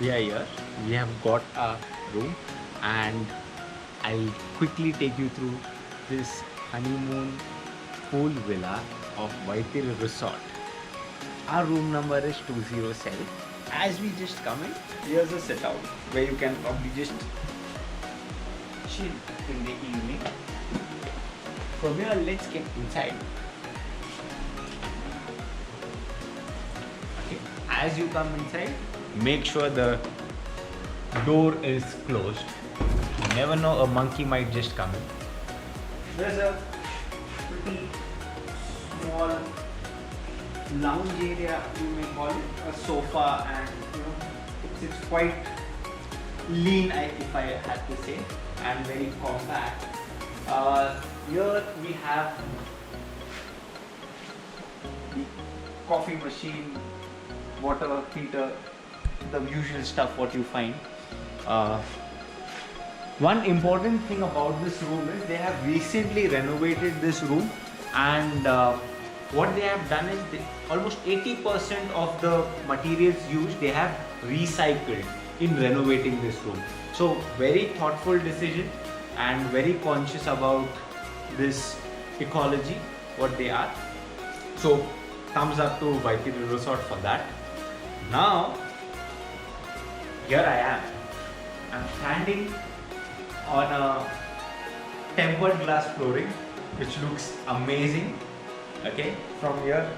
we are here. We have got a room, and I'll quickly take you through this honeymoon pool villa of Vaitir Resort. Our room number is 207. As we just come in, here's a sit out where you can probably just chill in the evening. From here, let's get inside. Okay. As you come inside, make sure the door is closed. You never know, a monkey might just come in. There's a pretty small lounge area, you may call it, a sofa, and it's quite lean, if I had to say, and very compact. Here we have the coffee machine, water heater, the usual stuff what you find. One important thing about this room is they have recently renovated this room, and what they have done is almost 80% of the materials used they have recycled in renovating this room. So very thoughtful decision and very conscious about this ecology what they are. So thumbs up to Vaitir Resort for that. Now here I am. I'm standing on a tempered glass flooring which looks amazing. Okay, from here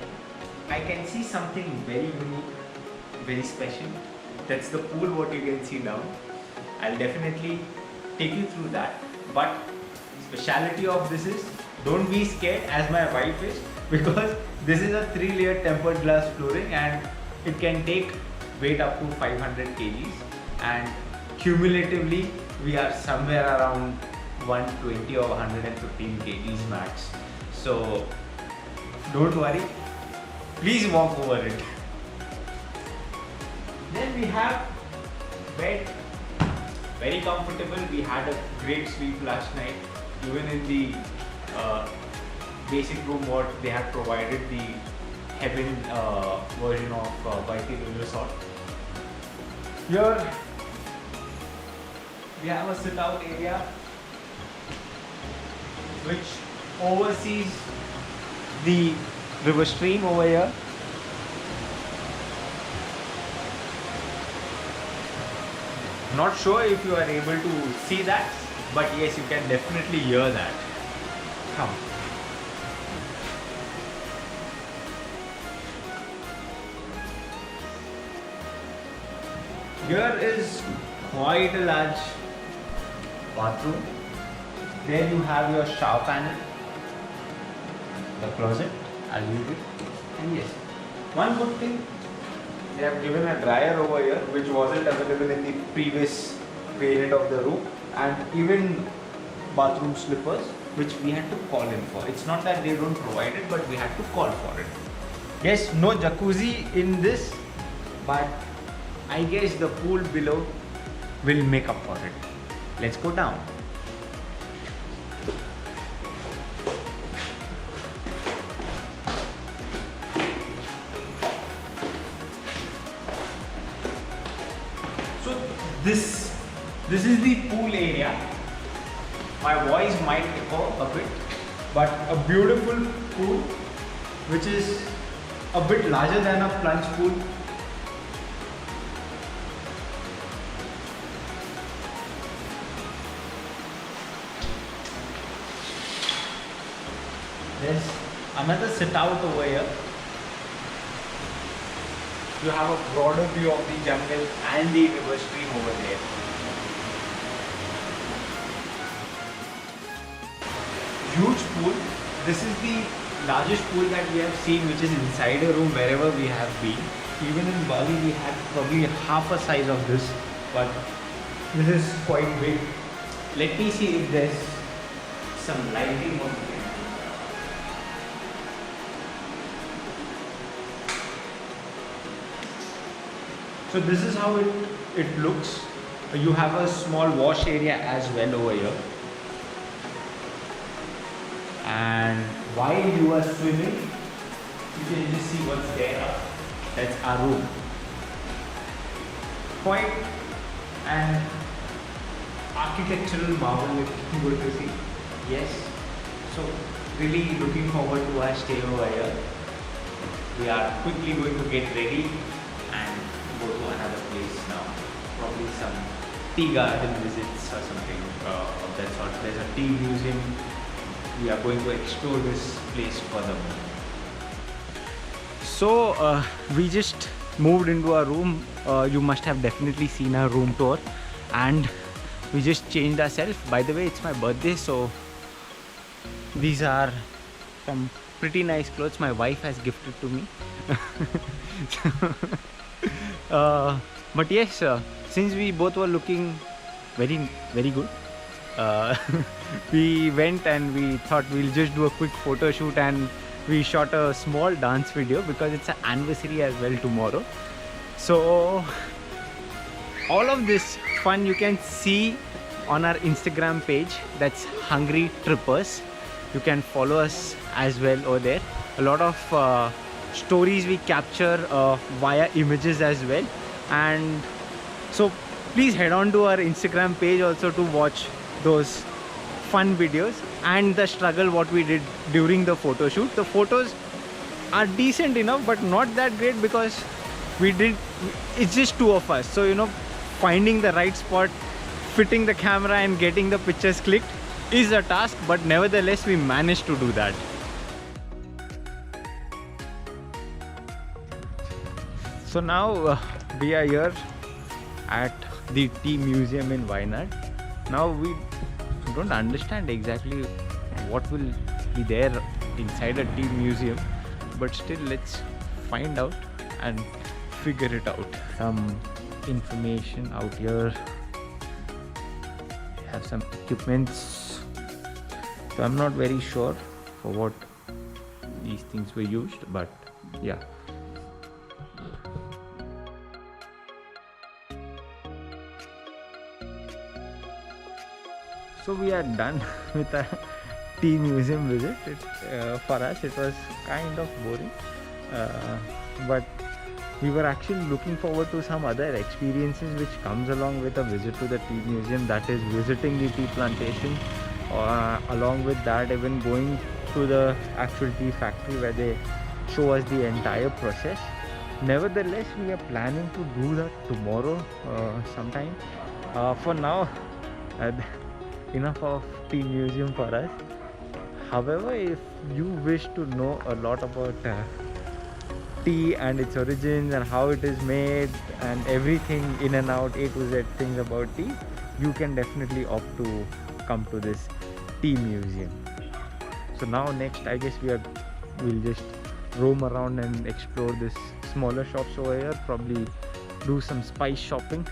I can see something very unique, very special. That's the pool what you can see down. I'll definitely take you through that. But speciality of this is, don't be scared as my wife is, because this is a 3-layer tempered glass flooring and it can take weight up to 500 kgs, and cumulatively we are somewhere around 120 or 115 kgs max. So don't worry, please walk over it. Then we have bed, very comfortable. We had a great sleep last night. Even in the basic room what they had provided, the heaven version of Vaitir Resort. Here we have a sit out area which oversees the river stream over here. Not sure if you are able to see that, but yes, you can definitely hear that. Come. Here is quite a large bathroom. There you have your shower panel, the closet, I'll leave it. And yes, one good thing, they have given a dryer over here which wasn't available in the previous variant of the room, and even bathroom slippers which we had to call in for. It's not that they don't provide it, but we had to call for it. Yes, no jacuzzi in this, but I guess the pool below will make up for it. Let's go down. So this is the pool area. My voice might echo a bit, but a beautiful pool which is a bit larger than a plunge pool. There's another sit out over here. You have a broader view of the jungle and the river stream over there. Huge pool. This is the largest pool that we have seen, which is inside a room wherever we have been. Even in Bali we had probably half a size of this, but this is quite big. Let me see if there's some lighting on here. So this is how it looks. You have a small wash area as well over here. And while you are swimming, you can just see what's there. That's our room. quite an architectural marvel if you go to see. Yes. So really looking forward to our stay over here. We are quickly going to get ready and go to another place now. Probably some tea garden visits or something of that sort. There's a tea museum. We are going to explore this place furthermore. So we just moved into our room. You must have definitely seen our room tour, and we just changed ourselves. By the way, it's my birthday, so these are some pretty nice clothes my wife has gifted to me. But yes, since we both were looking very good, we went and we thought we'll just do a quick photo shoot, and we shot a small dance video because it's an anniversary as well tomorrow. So all of this fun you can see on our Instagram page, that's Hungry Trippers. You can follow us as well over there. A lot of stories we capture via images as well, and so please head on to our Instagram page also to watch those fun videos and the struggle what we did during the photo shoot. The photos are decent enough but not that great because it's just two of us, so you know, finding the right spot, fitting the camera and getting the pictures clicked is a task, but nevertheless we managed to do that. So now we are here at the Tea Museum in Wayanad. Now we don't understand exactly what will be there inside a tea museum, but still let's find out and figure it out. Some information out here. We have some equipments. So I'm not very sure for what these things were used, but yeah. So we are done with a tea museum visit. For us it was kind of boring, but we were actually looking forward to some other experiences which comes along with a visit to the tea museum, that is visiting the tea plantation, along with that even going to the actual tea factory where they show us the entire process. Nevertheless, we are planning to do that tomorrow sometime. For now, enough of tea museum for us. However, if you wish to know a lot about tea and its origins and how it is made and everything in and out, A to Z things about tea, you can definitely opt to come to this tea museum. So now next, I guess we'll just roam around and explore this smaller shops over here, probably do some spice shopping.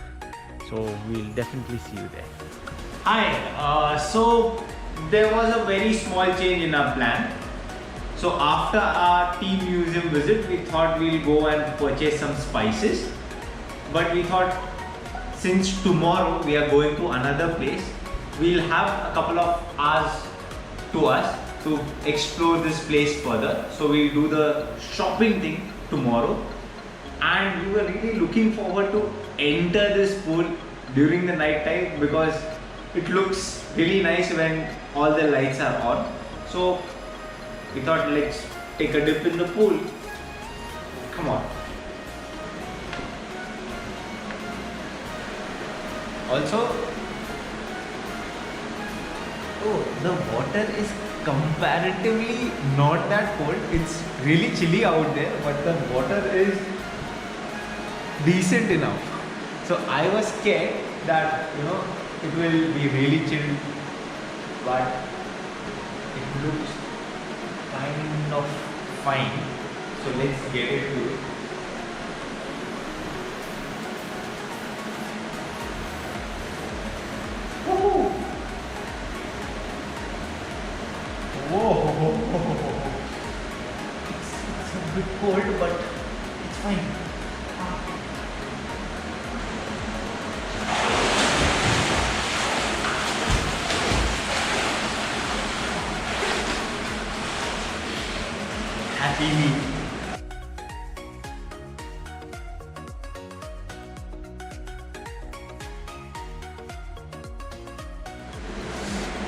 So we'll definitely see you there. Hi, so there was a very small change in our plan. So after our tea museum visit, we thought we'll go and purchase some spices. But we thought since tomorrow we are going to another place, we'll have a couple of hours to us to explore this place further. So we'll do the shopping thing tomorrow. And we were really looking forward to enter this pool during the night time because it looks really nice when all the lights are on. So we thought, let's take a dip in the pool. Come on. Also, the water is comparatively not that cold. It's really chilly out there, but the water is decent enough. So I was scared that, you know, it will be really chilled, but it looks kind of fine. So let's get into it. Woohoo! Whoa! It's a bit cold, but it's fine. Happy me.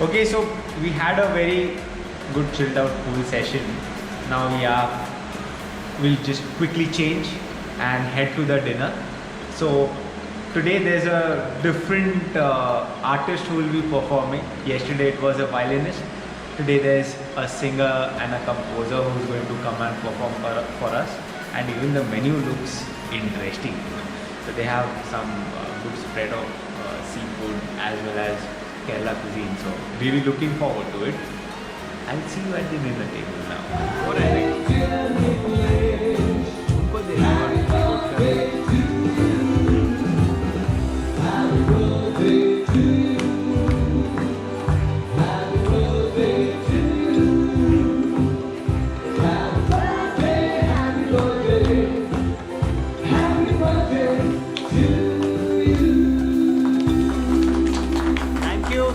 Okay, so we had a very good chilled out pool session. Now we'll just quickly change and head to the dinner. So today there's a different artist who will be performing. Yesterday it was a violinist. Today there's a singer and a composer who's going to come and perform for us. And even the menu looks interesting. So they have some good spread of seafood as well as Kerala cuisine. So really looking forward to it. I'll see you at the dinner table now. What I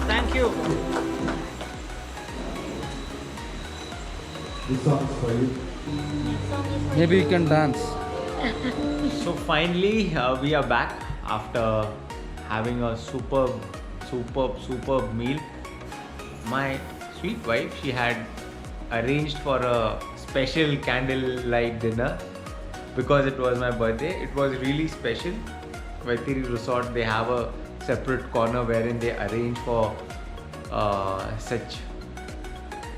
Thank you. This song is for you. Maybe you can dance. So finally we are back after having a superb meal. My sweet wife, she had arranged for a special candlelight dinner because it was my birthday. It was really special. Vaitiri Resort, they have a separate corner wherein they arrange for such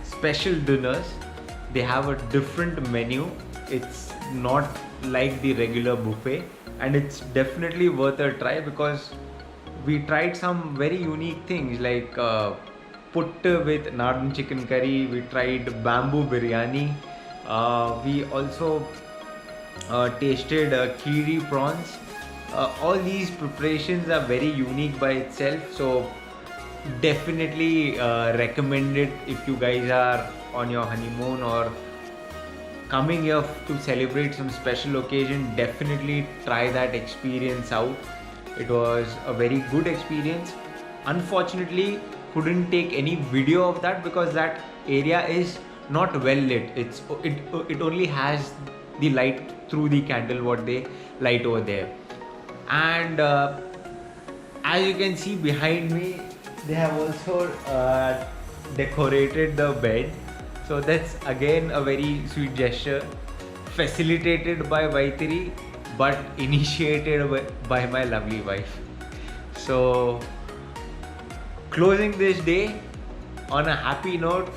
special dinners. They have a different menu. It's not like the regular buffet, and it's definitely worth a try because we tried some very unique things like puttu with Nardan chicken curry. We tried bamboo biryani. We also tasted kiri prawns. All these preparations are very unique by itself, so definitely recommend it if you guys are on your honeymoon or coming here to celebrate some special occasion. Definitely try that experience out. It was a very good experience. Unfortunately, couldn't take any video of that because that area is not well lit. It only has the light through the candle what they light over there. And as you can see behind me, they have also decorated the bed. So that's again a very sweet gesture, facilitated by Vaitiri but initiated by my lovely wife. So closing this day on a happy note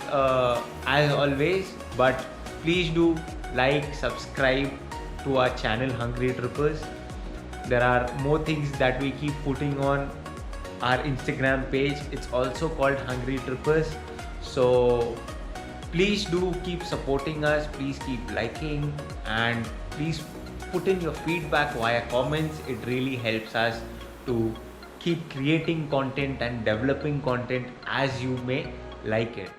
as always, but please do like, subscribe to our channel Hungry Trippers. There are more things that we keep putting on our Instagram page. It's also called Hungry Trippers. So please do keep supporting us. Please keep liking and please put in your feedback via comments. It really helps us to keep creating content and developing content as you may like it.